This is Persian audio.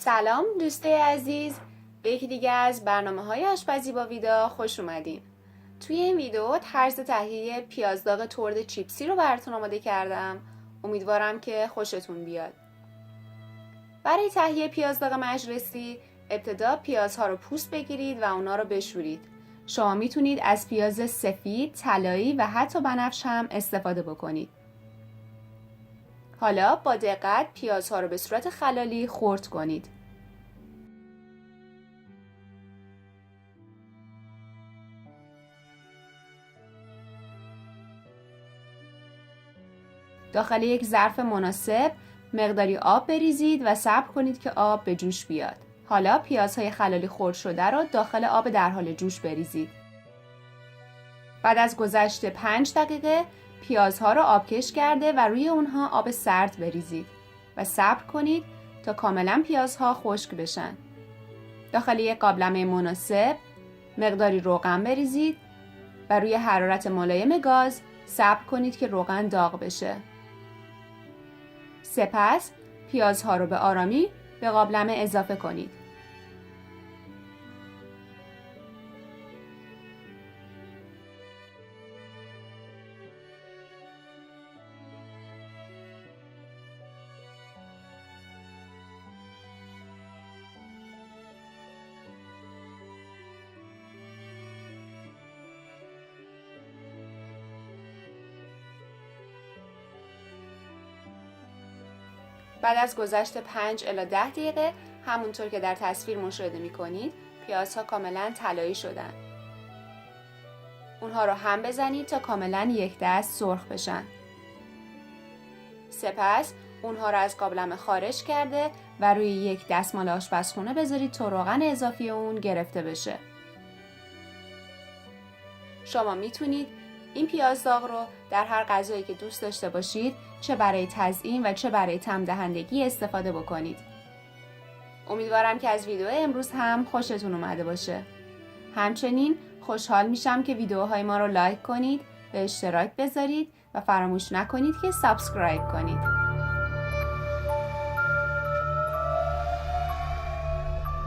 سلام دوستای عزیز، به یکی دیگه از برنامه‌های آشپزی با ویدا خوش اومدین. توی این ویدیو طرز تهیه پیازداغ ترد چیپسی رو براتون آماده کردم. امیدوارم که خوشتون بیاد. برای تهیه پیازداغ مجلسی ابتدا پیازها رو پوست بگیرید و اونا رو بشورید. شما میتونید از پیاز سفید، طلایی و حتی بنفش هم استفاده بکنید. حالا با دقت پیازها رو به صورت خلالی خرد کنید. داخل یک ظرف مناسب مقداری آب بریزید و صبر کنید که آب به جوش بیاد. حالا پیازهای خلالی خرد شده رو داخل آب در حال جوش بریزید. بعد از گذشت 5 دقیقه پیازها رو آبکش کرده و روی اونها آب سرد بریزید و صبر کنید تا کاملا پیازها خشک بشن. داخل یک قابلمه مناسب مقداری روغن بریزید و روی حرارت ملایم گاز صبر کنید که روغن داغ بشه. سپس پیازها رو به آرامی به قابلمه اضافه کنید. بعد از گذشت 5 الی 10 دقیقه همونطور که در تصویر مشاهده می‌کنید پیازها کاملا طلایی شدن. اونها رو هم بزنید تا کاملا یک دست سرخ بشن. سپس اونها رو از قابلمه خارج کرده و روی یک دستمال آشپزخونه بذارید تا روغن اضافی اون گرفته بشه. شما میتونید این پیازداغ رو در هر غذایی که دوست داشته باشید چه برای تزیین و چه برای طعم دهندگی استفاده بکنید. امیدوارم که از ویدیو امروز هم خوشتون اومده باشه. همچنین خوشحال میشم که ویدیوهای ما رو لایک کنید، به اشتراک بذارید و فراموش نکنید که سابسکرایب کنید.